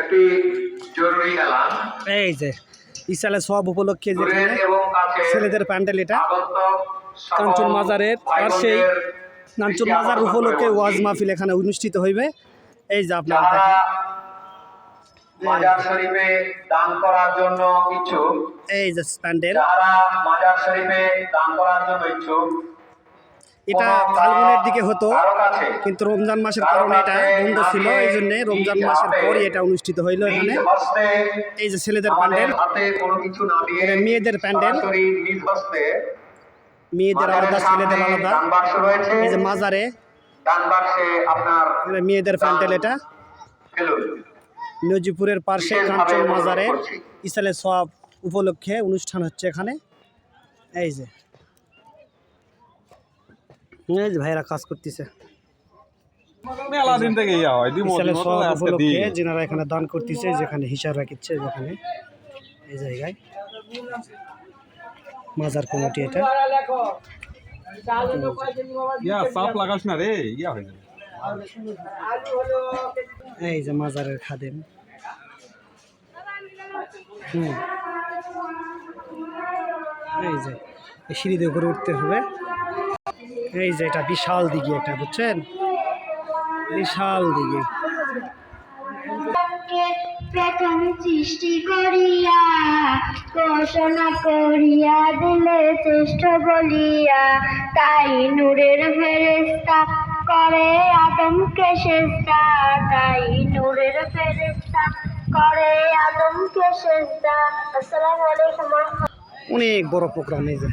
একটি জরুরি এলান। এই যে ইসালে সব উপলক্ষে যেখানে ছেলেদের প্যান্ডেল, এটা কাঞ্চন মাজারের পাশেই কাঞ্চন মাজার উপলক্ষে ওয়াজ মাহফিল এখানে অনুষ্ঠিত হইবে। এই যে আপনারা দেখেন মাজার শরীফে দান করার জন্য ইচ্ছুক, এই যে প্যান্ডেল, যারা মাজার শরীফে দান করার জন্য ইচ্ছুক। এটা ফাল্গুনের দিকে হতো, কিন্তু রমজান মাসের কারণে এটা বন্ধ ছিল, এই জন্য রমজান মাসের পরই এটা অনুষ্ঠিত হইল এখানে। এই যে ছেলেদের প্যান্ডেল, মেয়েদের প্যান্ডেল, মেয়েদের আলাদা ছেলেদের আলাদা। এই যে মাজারে মেয়েদের প্যান্ডেল, এটা নজিপুরের পাশে কাঞ্চন মাজারের ইসালে সব উপলক্ষে অনুষ্ঠান হচ্ছে এখানে। এই যে ভাইরা কাজ করতেছে যেনারা এখানে দান করতেছে, যেখানে হিসাব রাখিচ্ছে, যেখানে এই জায়গায় মাজার কমিটি। এটা এই যে মাজারের খাদেম, এই যে সিঁড়ি দিয়ে উপরে উঠতে হবে। এই যে এটা বিশাল দিঘি একটা, বুঝছেন, বিশাল দিঘি। প্রথম সৃষ্টি করিয়া ঘোষণা করিয়া দিলে শ্রেষ্ঠ বলিয়া, তাই নূরের ফেরেশতা করে আদমকে সেজদা, তাই নূরের ফেরেশতা করে আদমকে সেজদা। আসসালামু আলাইকুম। অনেক বড় প্রোগ্রাম। এই যে